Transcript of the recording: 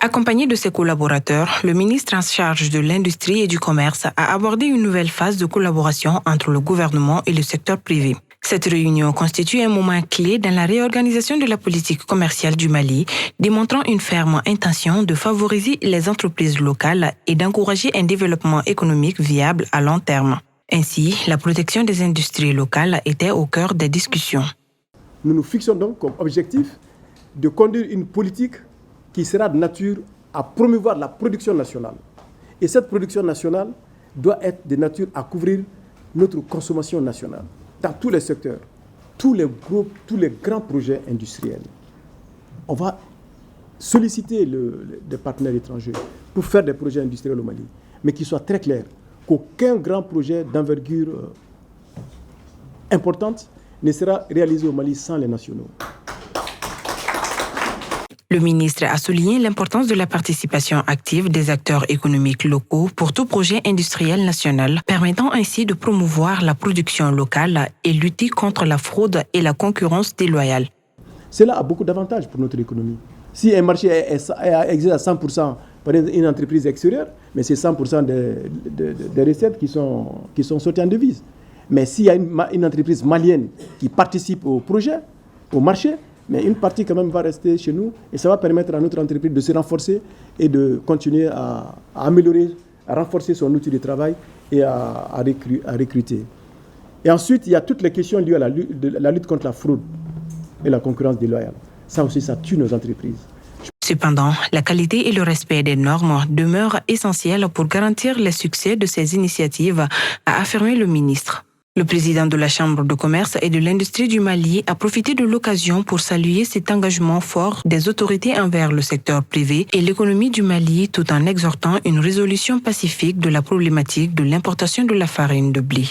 Accompagné de ses collaborateurs, le ministre en charge de l'Industrie et du Commerce a abordé une nouvelle phase de collaboration entre le gouvernement et le secteur privé. Cette réunion constitue un moment clé dans la réorganisation de la politique commerciale du Mali, démontrant une ferme intention de favoriser les entreprises locales et d'encourager un développement économique viable à long terme. Ainsi, la protection des industries locales était au cœur des discussions. Nous nous fixons donc comme objectif de conduire une politique qui sera de nature à promouvoir la production nationale. Et cette production nationale doit être de nature à couvrir notre consommation nationale dans tous les secteurs, tous les groupes, tous les grands projets industriels. On va solliciter des partenaires étrangers pour faire des projets industriels au Mali, mais qui soient très clairs, qu'aucun grand projet d'envergure importante ne sera réalisé au Mali sans les nationaux. Le ministre a souligné l'importance de la participation active des acteurs économiques locaux pour tout projet industriel national, permettant ainsi de promouvoir la production locale et lutter contre la fraude et la concurrence déloyale. Cela a beaucoup d'avantages pour notre économie. Si un marché existe à 100% par une entreprise extérieure, mais c'est 100% des recettes qui sont sorties en devises. Mais s'il y a une entreprise malienne qui participe au projet, au marché, mais une partie quand même va rester chez nous et ça va permettre à notre entreprise de se renforcer et de continuer à améliorer, à renforcer son outil de travail et à recruter. Et ensuite, il y a toutes les questions liées à la lutte contre la fraude et la concurrence déloyale. Ça aussi, ça tue nos entreprises. Cependant, la qualité et le respect des normes demeurent essentiels pour garantir le succès de ces initiatives, a affirmé le ministre. Le président de la Chambre de commerce et de l'industrie du Mali a profité de l'occasion pour saluer cet engagement fort des autorités envers le secteur privé et l'économie du Mali tout en exhortant une résolution pacifique de la problématique de l'importation de la farine de blé.